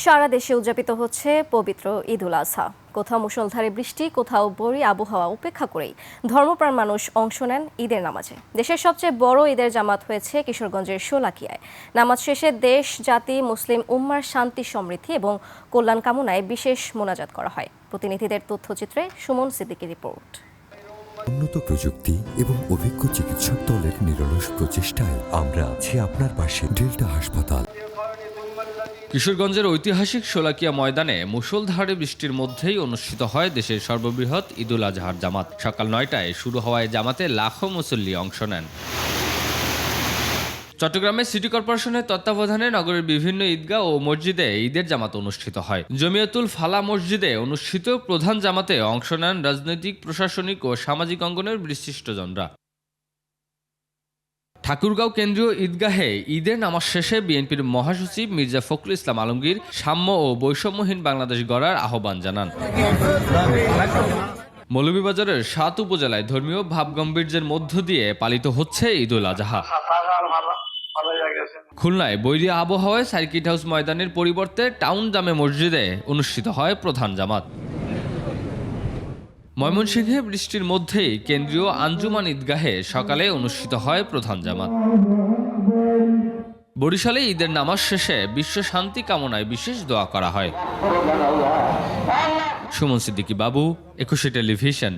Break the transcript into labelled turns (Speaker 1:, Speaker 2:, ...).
Speaker 1: সারা দেশে উদযাপিত হচ্ছে পবিত্র ঈদুল আজহা। কোথাও মুষলধারে বৃষ্টি, কোথাও বরী আবহাওয়া উপেক্ষা করেই ধর্মপ্রাণ মানুষ অংশ নেন ঈদের নামাজে। দেশের সবচেয়ে বড় ঈদের জামাত হয়েছে কিশোরগঞ্জের শোলাকিয়ায়। নামাজ শেষে দেশ, জাতি, মুসলিম উম্মার শান্তি, সমৃদ্ধি এবং কল্যাণ কামনায় বিশেষ মোনাজাত করা হয়। প্রতিনিধিদের তথ্যচিত্রে সুমন সিদ্দিকীর রিপোর্ট।
Speaker 2: উন্নত প্রযুক্তি এবং অভিজ্ঞ চিকিৎসক দলের নিরলস প্রচেষ্টায় আমরা আছি আপনার পাশে। ডেল্টা হাসপাতাল।
Speaker 3: কিশোরগঞ্জের ঐতিহাসিক শোলাকিয়া ময়দানে মুষলধারে বৃষ্টির মধ্যেই অনুষ্ঠিত হয় দেশের সর্ববৃহৎ ঈদুল আজহার জামাত। সকাল ৯টায় শুরু হওয়ায় জামাতে লাখো মুসল্লি অংশ নেন। চট্টগ্রামে সিটি কর্পোরেশনের তত্ত্বাবধানে নগরের বিভিন্ন ঈদগাহ ও মসজিদে ঈদের জামাত অনুষ্ঠিত হয়। জমিয়তুল ফালাহ মসজিদে অনুষ্ঠিত প্রধান জামাতে অংশ নেন রাজনৈতিক, প্রশাসনিক ও সামাজিক অঙ্গনের বিশিষ্টজনরা। ঠাকুরগাঁও কেন্দ্রীয় ঈদগাহে ঈদের নামাজ শেষে বিএনপির মহাসচিব মির্জা ফখরুল ইসলাম আলমগীর সাম্য ও বৈষম্যহীন বাংলাদেশ গড়ার আহ্বান জানান। মৌলভীবাজারের ৭ উপজেলায় ধর্মীয় ভাবগাম্ভীর্যের মধ্য দিয়ে পালিত হচ্ছে ঈদুল আজহা। খুলনায় বৈরী আবহাওয়ায় সার্কিট হাউস ময়দানের পরিবর্তে টাউন জামে মসজিদে অনুষ্ঠিত হয় প্রধান জামাত। ময়মনসিংহে বৃষ্টির মধ্যেই কেন্দ্রীয় আঞ্জুমান ঈদগাহে সকালে অনুষ্ঠিত হয় প্রধান জামাত। বরিশালে ঈদের নামাজ শেষে বিশ্ব শান্তি কামনায় বিশেষ দোয়া করা হয়। সুমন সিদ্দিকী বাবু, ২১ টেলিভিশন।